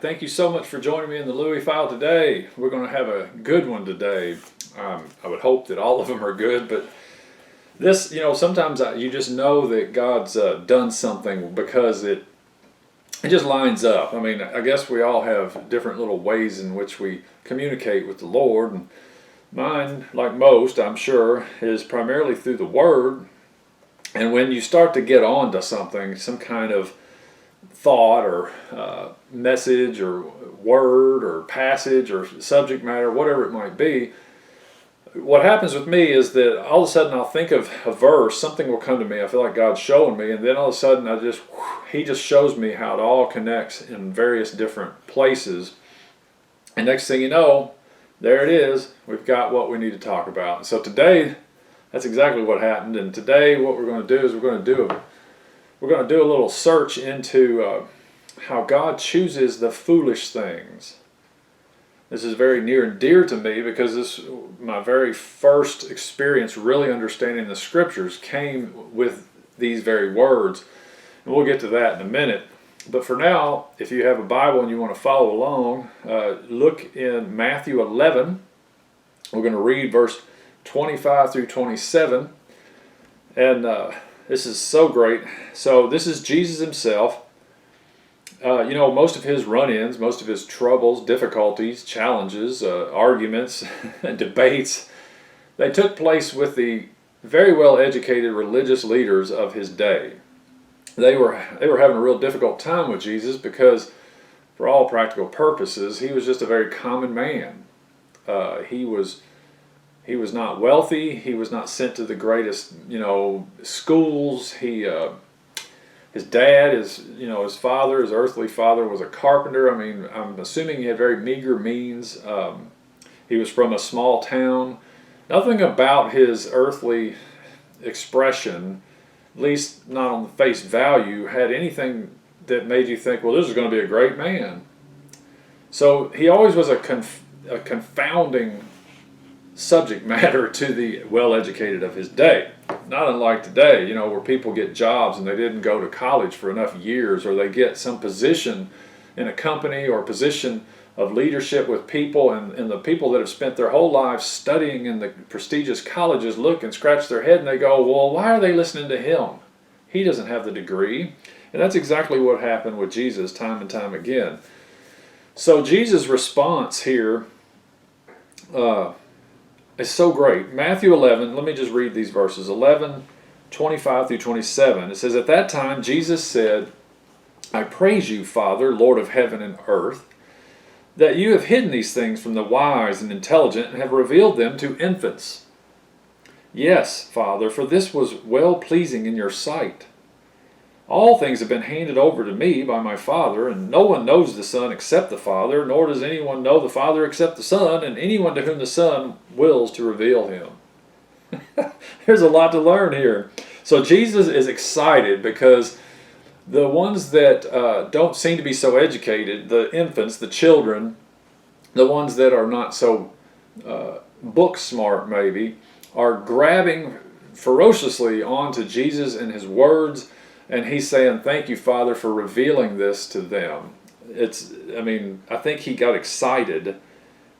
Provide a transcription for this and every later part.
thank you so much for joining me in the Louie File today. We're going to have a good one today. I would hope that all of them are good, but this, sometimes you just know that God's done something because it just lines up. I mean, I guess we all have different little ways in which we communicate with the Lord, and mine, like most, I'm sure, is primarily through the Word. And when you start to get on to something, some kind of thought or message or word or passage or subject matter, whatever it might be, what happens with me is that all of a sudden I'll think of a verse, something will come to me, I feel like God's showing me, and then all of a sudden He just shows me how it all connects in various different places, and next thing you know, there it is, we've got what we need to talk about. So today, that's exactly what happened, and today what we're going to do is we're going to do a little search into how God chooses the foolish things. This is very near and dear to me because this my very first experience really understanding the Scriptures came with these very words. And we'll get to that in a minute. But for now, if you have a Bible and you want to follow along, look in Matthew 11. We're going to read verse 25 through 27. And this is so great. So this is Jesus himself. Most of his run-ins, most of his troubles, difficulties, challenges, arguments, and debates, they took place with the very well-educated religious leaders of his day. They were having a real difficult time with Jesus because, for all practical purposes, he was just a very common man. He was not wealthy. He was not sent to the greatest, schools. His dad, his father, his earthly father was a carpenter. I mean, I'm assuming he had very meager means. He was from a small town. Nothing about his earthly expression, at least not on the face value, had anything that made you think, well, this is going to be a great man. So he always was a confounding subject matter to the well-educated of his day. Not unlike today, where people get jobs and they didn't go to college for enough years, or they get some position in a company or position of leadership with people, and the people that have spent their whole lives studying in the prestigious colleges look and scratch their head and they go, well, why are they listening to him? He doesn't have the degree. And that's exactly what happened with Jesus time and time again. So Jesus' response here is so great. Matthew 11, let me just read these verses, 11, 25 through 27. It says, "At that time Jesus said, I praise you, Father, Lord of heaven and earth, that you have hidden these things from the wise and intelligent and have revealed them to infants. Yes, Father, for this was well-pleasing in your sight. All things have been handed over to me by my Father, and no one knows the Son except the Father, nor does anyone know the Father except the Son, and anyone to whom the Son wills to reveal him." There's a lot to learn here. So Jesus is excited because the ones that don't seem to be so educated, the infants, the children, the ones that are not so book smart maybe, are grabbing ferociously onto Jesus and his words. And he's saying, thank you, Father, for revealing this to them. I think he got excited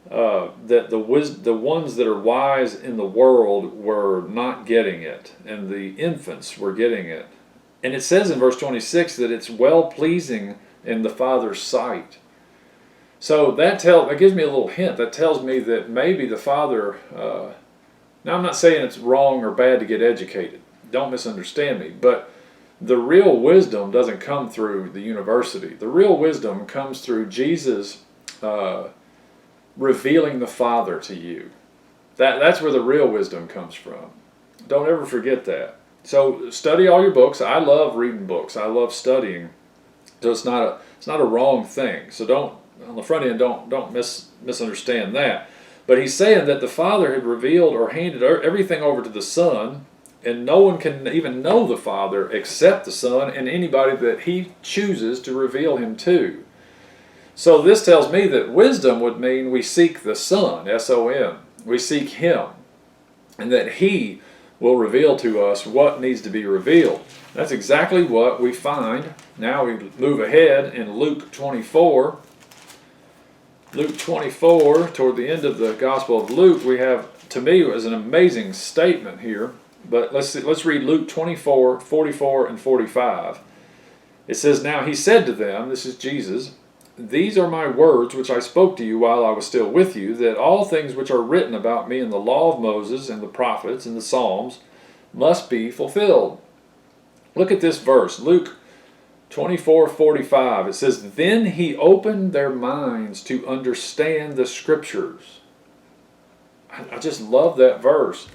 that the ones that are wise in the world were not getting it, and the infants were getting it. And it says in verse 26 that it's well-pleasing in the Father's sight. So that gives me a little hint. That tells me that maybe the Father... now, I'm not saying it's wrong or bad to get educated. Don't misunderstand me. But the real wisdom doesn't come through the university. The real wisdom comes through Jesus revealing the Father to you. That's where the real wisdom comes from. Don't ever forget that. So study all your books. I love reading books. I love studying. So it's not a wrong thing. So don't, on the front end, don't misunderstand that. But he's saying that the Father had revealed or handed everything over to the Son, and no one can even know the Father except the Son and anybody that he chooses to reveal him to. So this tells me that wisdom would mean we seek the Son, S-O-N. We seek him, and that he will reveal to us what needs to be revealed. That's exactly what we find. Now we move ahead in Luke 24. Luke 24, toward the end of the Gospel of Luke, we have, to me, it was an amazing statement here. But let's read Luke 24, 44, and 45. It says, "Now he said to them," this is Jesus, "These are my words which I spoke to you while I was still with you, that all things which are written about me in the law of Moses and the prophets and the Psalms must be fulfilled." Look at this verse, Luke 24:45. It says, "Then he opened their minds to understand the scriptures." I just love that verse.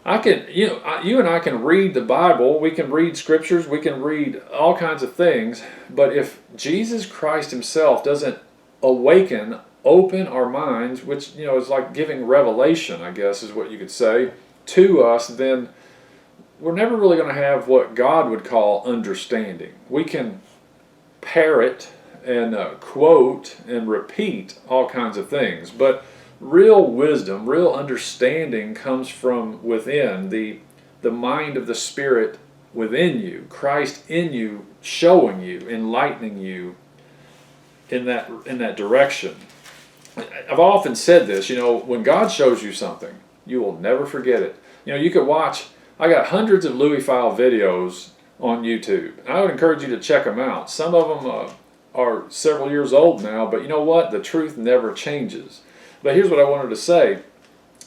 You and I can read the Bible, we can read scriptures, we can read all kinds of things, but if Jesus Christ himself doesn't open our minds, which, is like giving revelation, I guess is what you could say, to us, then we're never really going to have what God would call understanding. We can parrot and quote and repeat all kinds of things, but real wisdom, real understanding comes from within, the mind of the Spirit within you, Christ in you, showing you, enlightening you in that direction. I've often said this, when God shows you something, you will never forget it. You could watch, I got hundreds of Louie file videos on YouTube. I would encourage you to check them out. Some of them are several years old now, but you know what? The truth never changes. But here's what I wanted to say.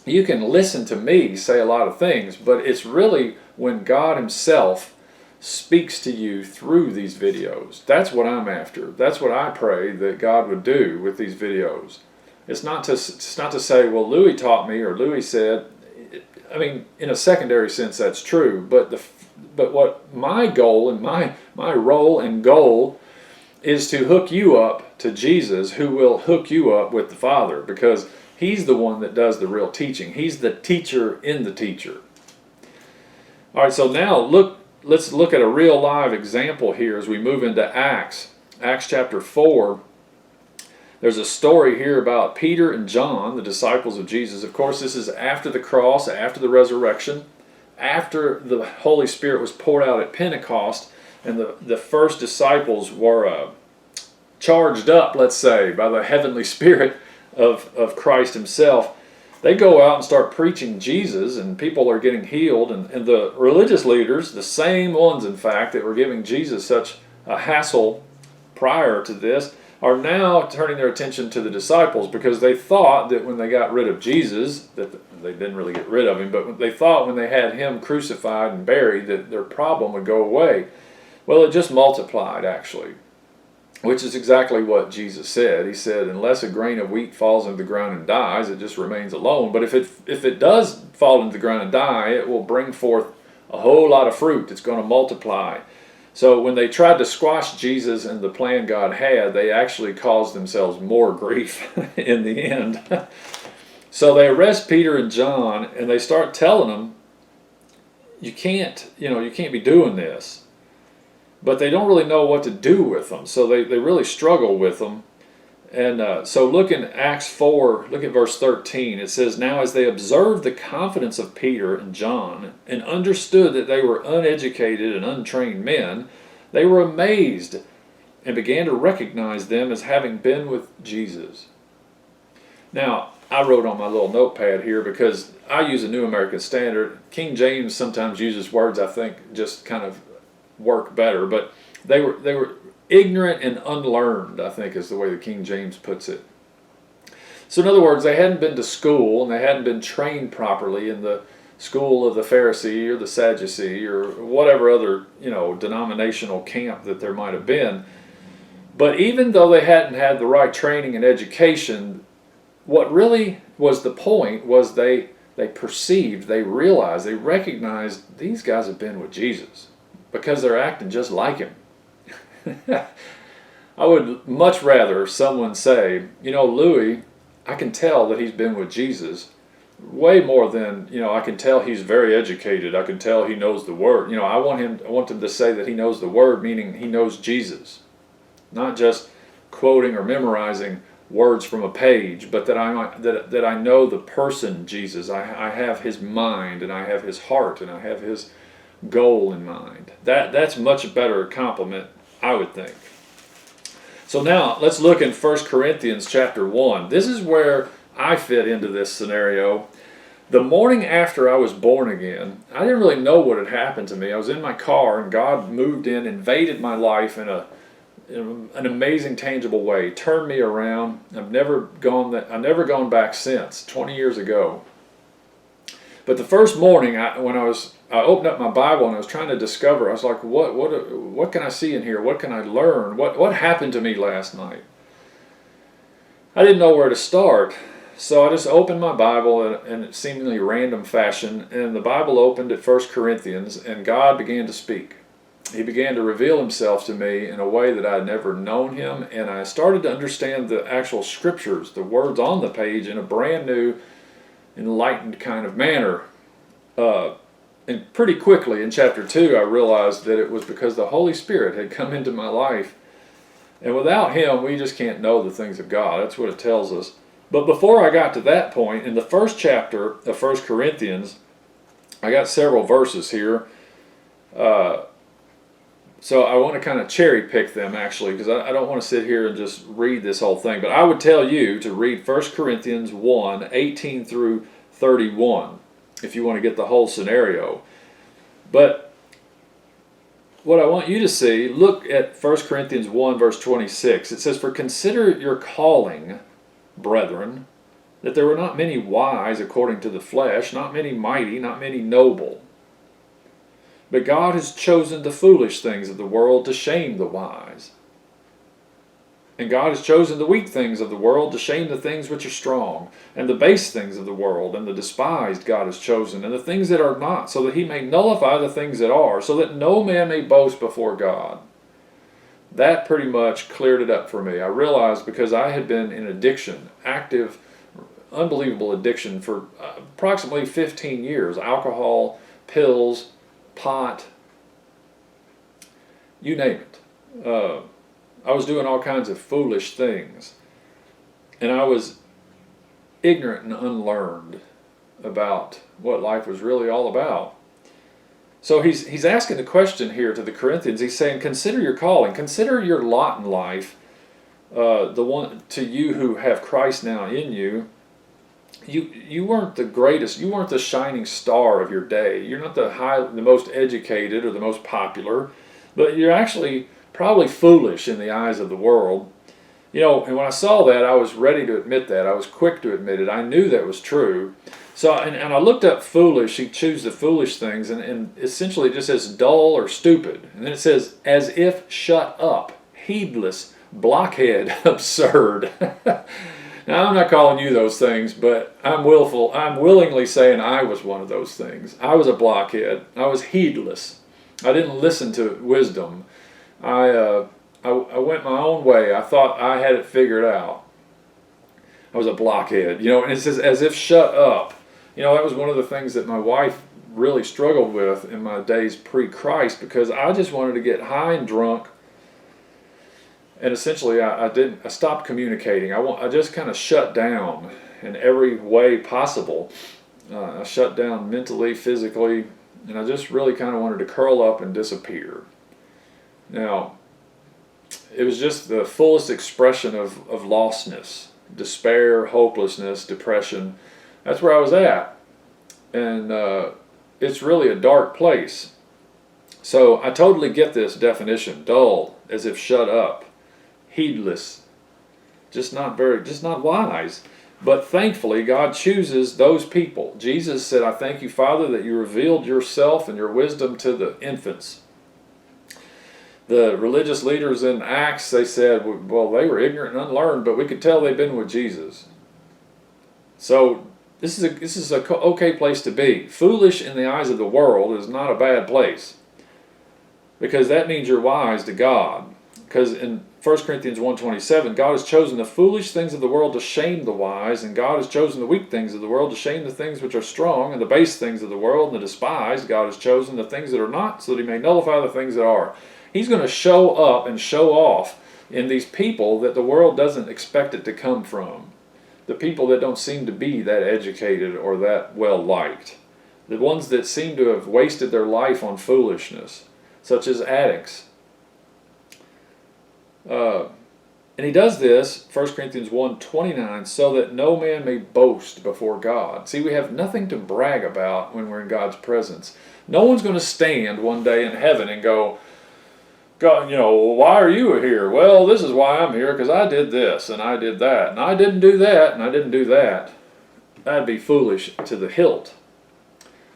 You can listen to me say a lot of things, but it's really when God himself speaks to you through these videos. That's what I'm after. That's what I pray that God would do with these videos. It's not to say, well, Louie taught me or Louie said. I mean, in a secondary sense, that's true. But what my goal and my role and goal is to hook you up to Jesus, who will hook you up with the Father, because he's the one that does the real teaching. He's the teacher in the teacher. All right, so now let's look at a real live example here as we move into Acts chapter 4. There's a story here about Peter and John, the disciples of Jesus. Of course, this is after the cross, after the resurrection, after the Holy Spirit was poured out at Pentecost, and the first disciples were charged up, let's say, by the heavenly Spirit of Christ himself. They go out and start preaching Jesus, and people are getting healed, and the religious leaders, the same ones, in fact, that were giving Jesus such a hassle prior to this, are now turning their attention to the disciples, because they thought that when they got rid of Jesus, that they didn't really get rid of him, but they thought when they had him crucified and buried that their problem would go away. Well, it just multiplied, actually, which is exactly what Jesus said. He said, unless a grain of wheat falls into the ground and dies, it just remains alone. But if it does fall into the ground and die, it will bring forth a whole lot of fruit. It's going to multiply. So when they tried to squash Jesus and the plan God had, they actually caused themselves more grief in the end. So they arrest Peter and John, and they start telling them, you can't be doing this. But they don't really know what to do with them, so they really struggle with them. And so look in Acts 4, look at verse 13. It says, "Now as they observed the confidence of Peter and John, and understood that they were uneducated and untrained men, they were amazed, and began to recognize them as having been with Jesus." Now, I wrote on my little notepad here, because I use a New American Standard. King James sometimes uses words I think just kind of work better, but they were ignorant and unlearned, I think is the way the King James puts it. So in other words, they hadn't been to school, and they hadn't been trained properly in the school of the Pharisee or the Sadducee or whatever other denominational camp that there might have been. But even though they hadn't had the right training and education, what really was the point was they perceived, they realized, they recognized these guys have been with Jesus, because they're acting just like him. I would much rather someone say, Louie, I can tell that he's been with Jesus, way more than, I can tell he's very educated. I can tell he knows the Word. I want them to say that he knows the Word, meaning he knows Jesus. Not just quoting or memorizing words from a page, but that I know the person Jesus. I have his mind, and I have his heart, and I have his goal in mind. That's much better compliment, I would think. So now let's look in 1 Corinthians chapter 1. This is where I fit into this scenario. The morning after I was born again, I didn't really know what had happened to me. I was in my car and God moved in, invaded my life in an amazing, tangible way, turned me around. I've never gone back since, 20 years ago. But the first morning, when I opened up my Bible and I was trying to discover, I was like, what can I see in here? What can I learn? What happened to me last night? I didn't know where to start. So I just opened my Bible in a seemingly random fashion, and the Bible opened at 1 Corinthians, and God began to speak. He began to reveal himself to me in a way that I had never known him, and I started to understand the actual scriptures, the words on the page, in a brand new, enlightened kind of manner. And pretty quickly in chapter 2, I realized that it was because the Holy Spirit had come into my life. And without him, we just can't know the things of God. That's what it tells us. But before I got to that point, in the first chapter of 1 Corinthians, I got several verses here. So I want to kind of cherry pick them, actually, because I don't want to sit here and just read this whole thing. But I would tell you to read 1 Corinthians 1, 18 through 31, if you want to get the whole scenario. But what I want you to see, look at 1 Corinthians 1, verse 26. It says, "For consider your calling, brethren, that there were not many wise according to the flesh, not many mighty, not many noble. But God has chosen the foolish things of the world to shame the wise. And God has chosen the weak things of the world to shame the things which are strong. And the base things of the world and the despised God has chosen, and the things that are not, so that he may nullify the things that are, so that no man may boast before God." That pretty much cleared it up for me. I realized, because I had been in addiction, active, unbelievable addiction for approximately 15 years. Alcohol, pills, pot, you name it. I was doing all kinds of foolish things. And I was ignorant and unlearned about what life was really all about. So he's asking the question here to the Corinthians. He's saying, consider your calling, consider your lot in life, the one to you who have Christ now in you. You weren't the greatest, you weren't the shining star of your day. You're not the most educated or the most popular, but you're actually probably foolish in the eyes of the world. You know, and when I saw that, I was ready to admit that. I was quick to admit it. I knew that was true. So, and I looked up foolish. He chose the foolish things, and essentially it just says dull or stupid. And then it says, as if shut up, heedless, blockhead, absurd. Now, I'm not calling you those things, but I'm willingly saying I was one of those things. I was a blockhead. I was heedless. I didn't listen to wisdom. I went my own way. I thought I had it figured out. I was a blockhead, you know, and it says, as if shut up. You know, that was one of the things that my wife really struggled with in my days pre-Christ, because I just wanted to get high and drunk, and essentially I stopped communicating. I just kind of shut down in every way possible. I shut down mentally, physically, and I just really kind of wanted to curl up and disappear. Now, it was just the fullest expression of lostness, despair, hopelessness, depression. That's where I was at. And it's really a dark place. So I totally get this definition. Dull, as if shut up. Heedless. Just not wise. But thankfully, God chooses those people. Jesus said, I thank you, Father, that you revealed yourself and your wisdom to the infants. The religious leaders in Acts, they said, well, they were ignorant and unlearned, but we could tell they've been with Jesus. So this is a okay place to be. Foolish in the eyes of the world is not a bad place, because that means you're wise to God. Because in 1 Corinthians 1:27, God has chosen the foolish things of the world to shame the wise, and God has chosen the weak things of the world to shame the things which are strong, and the base things of the world and the despised. God has chosen the things that are not, so that he may nullify the things that are. He's going to show up and show off in these people that the world doesn't expect it to come from. The people that don't seem to be that educated or that well liked. The ones that seem to have wasted their life on foolishness, such as addicts. And he does this, 1 Corinthians 1:29, so that no man may boast before God. See, we have nothing to brag about when we're in God's presence. No one's going to stand one day in heaven and go, God, why are you here? Well, this is why I'm here, because I did this, and I did that, and I didn't do that, and I didn't do that. That'd be foolish to the hilt.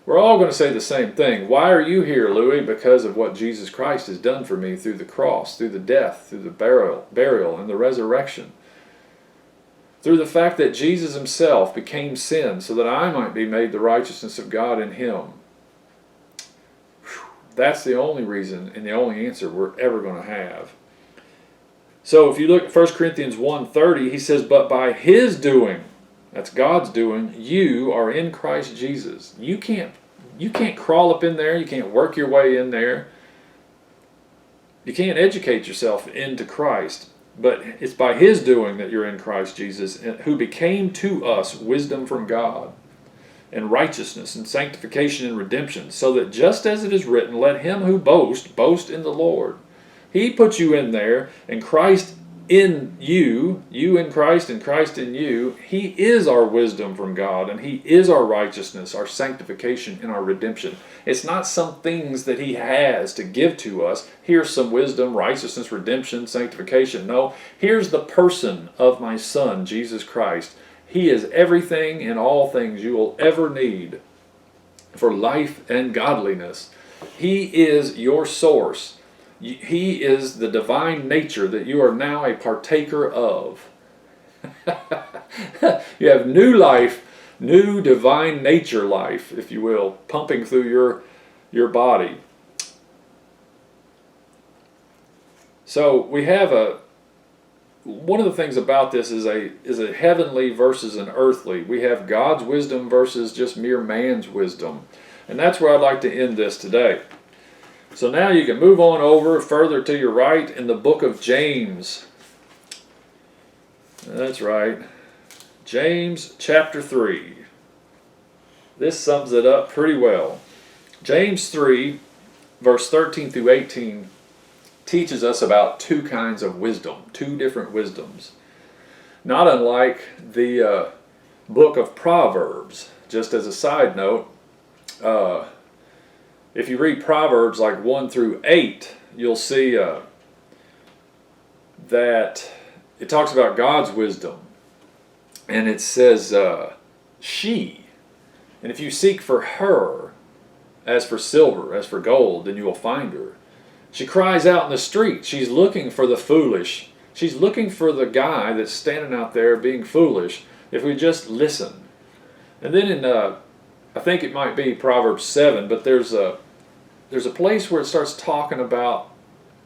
We're all going to say the same thing. Why are you here, Louie? Because of what Jesus Christ has done for me through the cross, through the death, through the burial, and the resurrection. Through the fact that Jesus himself became sin so that I might be made the righteousness of God in him. That's the only reason and the only answer we're ever going to have. So if you look at 1 Corinthians 1:30, he says, but by his doing, that's God's doing, you are in Christ Jesus. You can't crawl up in there. You can't work your way in there. You can't educate yourself into Christ. But it's by his doing that you're in Christ Jesus, who became to us wisdom from God, and righteousness, and sanctification, and redemption, so that just as it is written, let him who boasts, boast in the Lord. He put you in there, and Christ in you, you in Christ, and Christ in you. He is our wisdom from God, and he is our righteousness, our sanctification, and our redemption. It's not some things that he has to give to us. Here's some wisdom, righteousness, redemption, sanctification. No, here's the person of my Son, Jesus Christ. He is everything and all things you will ever need for life and godliness. He is your source. He is the divine nature that you are now a partaker of. You have new life, new divine nature life, if you will, pumping through your body. So we have one of the things about this is a heavenly versus an earthly. We have God's wisdom versus just mere man's wisdom. And that's where I'd like to end this today. So now you can move on over further to your right in the book of James. That's right. James chapter 3. This sums it up pretty well. James 3, verse 13 through 18, teaches us about two kinds of wisdom, two different wisdoms. Not unlike the book of Proverbs. Just as a side note, if you read Proverbs like 1 through 8, you'll see that it talks about God's wisdom. And it says, she. And if you seek for her, as for silver, as for gold, then you will find her. She cries out in the street. She's looking for the foolish. She's looking for the guy that's standing out there being foolish, if we just listen. And then in I think it might be Proverbs 7, but there's a place where it starts talking about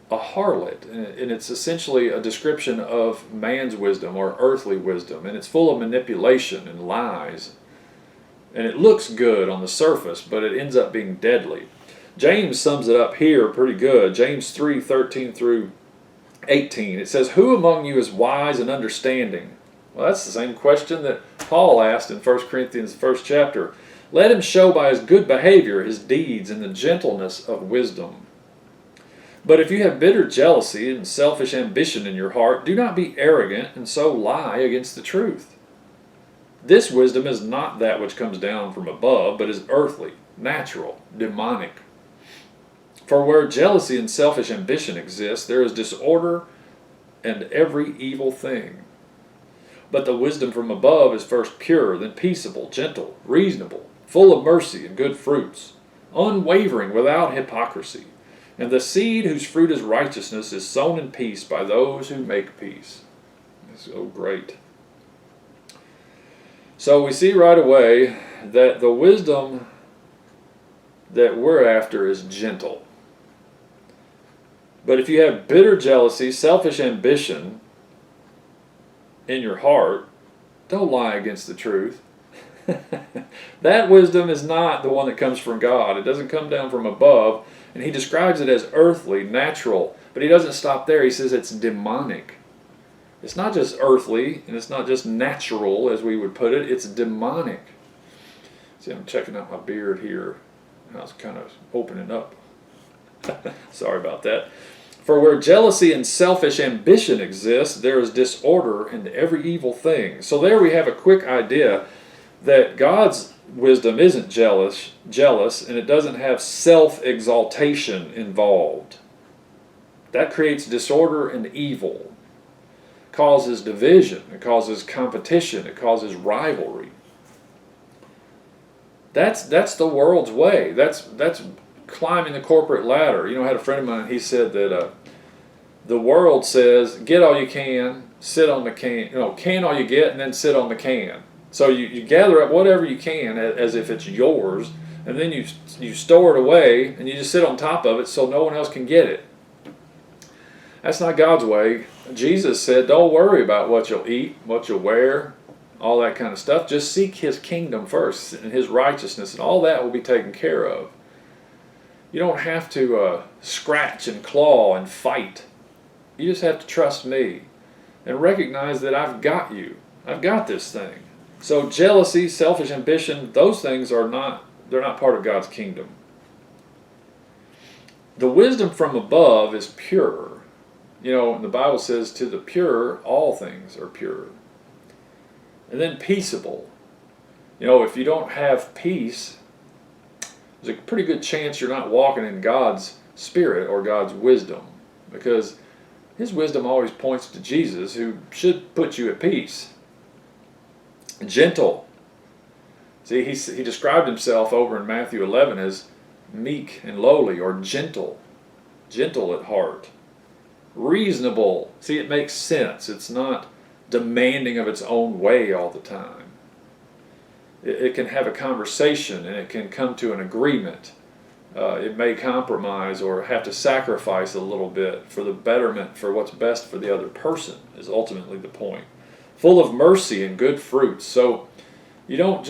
a harlot, and it's essentially a description of man's wisdom or earthly wisdom, and it's full of manipulation and lies, and it looks good on the surface, but it ends up being deadly. James sums it up here pretty good. James 3:13 through 18. It says, who among you is wise and understanding? Well, that's the same question that Paul asked in 1 Corinthians 1st chapter. Let him show by his good behavior his deeds in the gentleness of wisdom. But if you have bitter jealousy and selfish ambition in your heart, do not be arrogant and so lie against the truth. This wisdom is not that which comes down from above, but is earthly, natural, demonic. For where jealousy and selfish ambition exist, there is disorder and every evil thing. But the wisdom from above is first pure, then peaceable, gentle, reasonable, full of mercy and good fruits, unwavering, without hypocrisy. And the seed whose fruit is righteousness is sown in peace by those who make peace. It's so great. So we see right away that the wisdom that we're after is gentle. But if you have bitter jealousy, selfish ambition in your heart, don't lie against the truth. That wisdom is not the one that comes from God. It doesn't come down from above. And he describes it as earthly, natural. But he doesn't stop there. He says it's demonic. It's not just earthly, and it's not just natural, as we would put it. It's demonic. See, I'm checking out my beard here. I was kind of opening up. Sorry about that. For where jealousy and selfish ambition exist, there is disorder in every evil thing. So there we have a quick idea that God's wisdom isn't jealous, and it doesn't have self-exaltation involved. That creates disorder and evil. It causes division. It causes competition. It causes rivalry. That's the world's way. That's climbing the corporate ladder. You know, I had a friend of mine, he said that the world says, get all you can, sit on the can, can all you get, and then sit on the can. So you gather up whatever you can as if it's yours, and then you store it away, and you just sit on top of it so no one else can get it. That's not God's way. Jesus said, don't worry about what you'll eat, what you'll wear, all that kind of stuff. Just seek His kingdom first and His righteousness, and all that will be taken care of. You don't have to scratch and claw and fight. You just have to trust me and recognize that I've got you. I've got this thing. So jealousy, selfish ambition, those things they're not part of God's kingdom. The wisdom from above is pure. The Bible says to the pure, all things are pure. And then peaceable. If you don't have peace, there's a pretty good chance you're not walking in God's Spirit or God's wisdom, because His wisdom always points to Jesus, who should put you at peace. Gentle. See, he described Himself over in Matthew 11 as meek and lowly, or gentle at heart. Reasonable. See, it makes sense. It's not demanding of its own way all the time. It can have a conversation, and it can come to an agreement. It may compromise or have to sacrifice a little bit for the betterment, for what's best for the other person, is ultimately the point. Full of mercy and good fruits. So you don't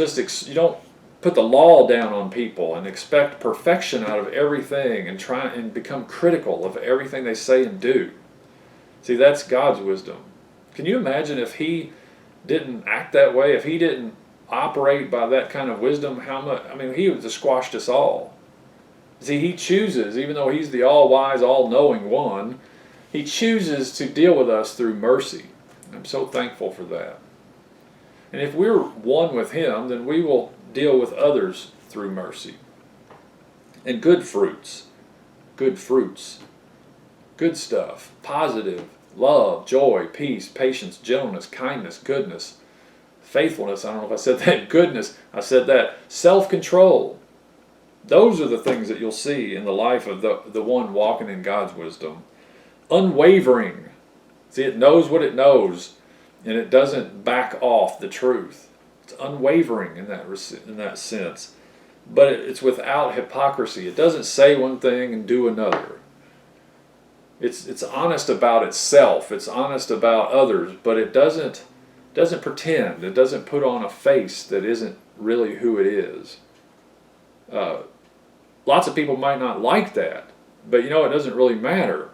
put the law down on people and expect perfection out of everything and try and become critical of everything they say and do. See, that's God's wisdom. Can you imagine if He didn't act that way, if He didn't operate by that kind of wisdom, how much? He would have squashed us all. See, He chooses, even though He's the all-wise, all-knowing one, He chooses to deal with us through mercy. I'm so thankful for that. And if we're one with Him, then we will deal with others through mercy. And good fruits, good stuff, positive, love, joy, peace, patience, gentleness, kindness, goodness, faithfulness. I don't know if I said that. Goodness, I said that. Self-control. Those are the things that you'll see in the life of the one walking in God's wisdom. Unwavering. See, it knows what it knows, and it doesn't back off the truth. It's unwavering in that sense. But it's without hypocrisy. It doesn't say one thing and do another. It's honest about itself. It's honest about others, but it doesn't pretend. It doesn't put on a face that isn't really who it is. Lots of people might not like that, but it doesn't really matter.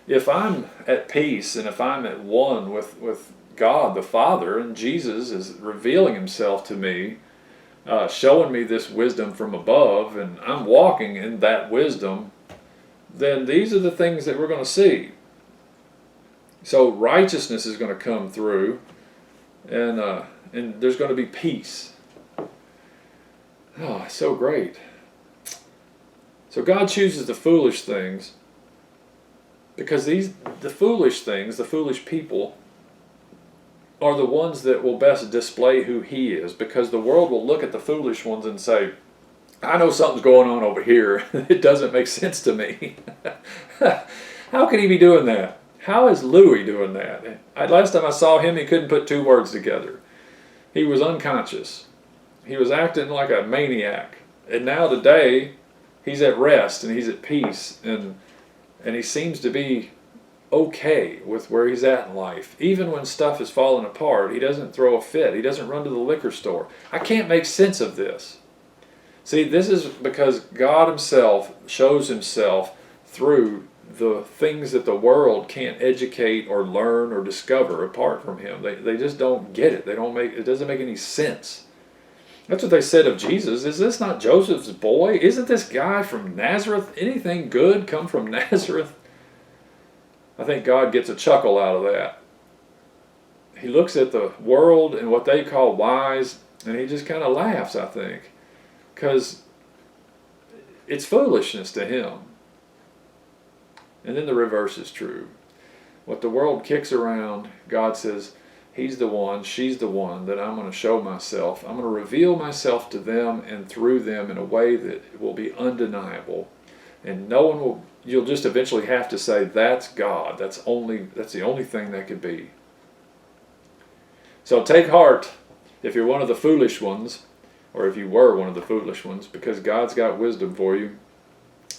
If I'm at peace and if I'm at one with God the Father, and Jesus is revealing Himself to me, showing me this wisdom from above, and I'm walking in that wisdom, then these are the things that we're going to see. So righteousness is going to come through, and there's going to be peace. Oh, so great. So God chooses the foolish things, because the foolish things, the foolish people, are the ones that will best display who He is, because the world will look at the foolish ones and say, I know something's going on over here. It doesn't make sense to me. How could he be doing that? How is Louie doing that? Last time I saw him, he couldn't put two words together. He was unconscious. He was acting like a maniac. And now today, he's at rest and he's at peace, and he seems to be okay with where he's at in life. Even when stuff is falling apart, he doesn't throw a fit. He doesn't run to the liquor store. I can't make sense of this. See, this is because God Himself shows Himself through the things that the world can't educate or learn or discover apart from Him. They just don't get it. It doesn't make any sense. That's what they said of Jesus. Is this not Joseph's boy? Isn't this guy from Nazareth? Anything good come from Nazareth? I think God gets a chuckle out of that. He looks at the world and what they call wise, and he just kind of laughs, I think, because it's foolishness to him. And then the reverse is true. What the world kicks around, God says, he's the one, she's the one that I'm going to show myself. I'm going to reveal myself to them and through them in a way that will be undeniable. And no one will, you'll just eventually have to say, that's God. That's the only thing that could be. So take heart if you're one of the foolish ones, or if you were one of the foolish ones, because God's got wisdom for you.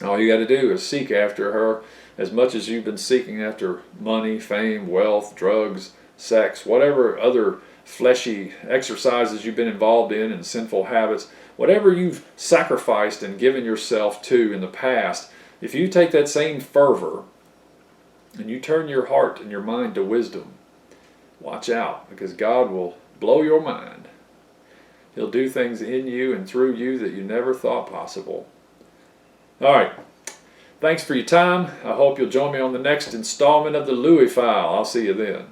All you got to do is seek after her as much as you've been seeking after money, fame, wealth, drugs, sex, whatever other fleshy exercises you've been involved in and sinful habits, whatever you've sacrificed and given yourself to in the past. If you take that same fervor and you turn your heart and your mind to wisdom, watch out, because God will blow your mind. He'll do things in you and through you that you never thought possible. All right. Thanks for your time. I hope you'll join me on the next installment of the Louie File. I'll see you then.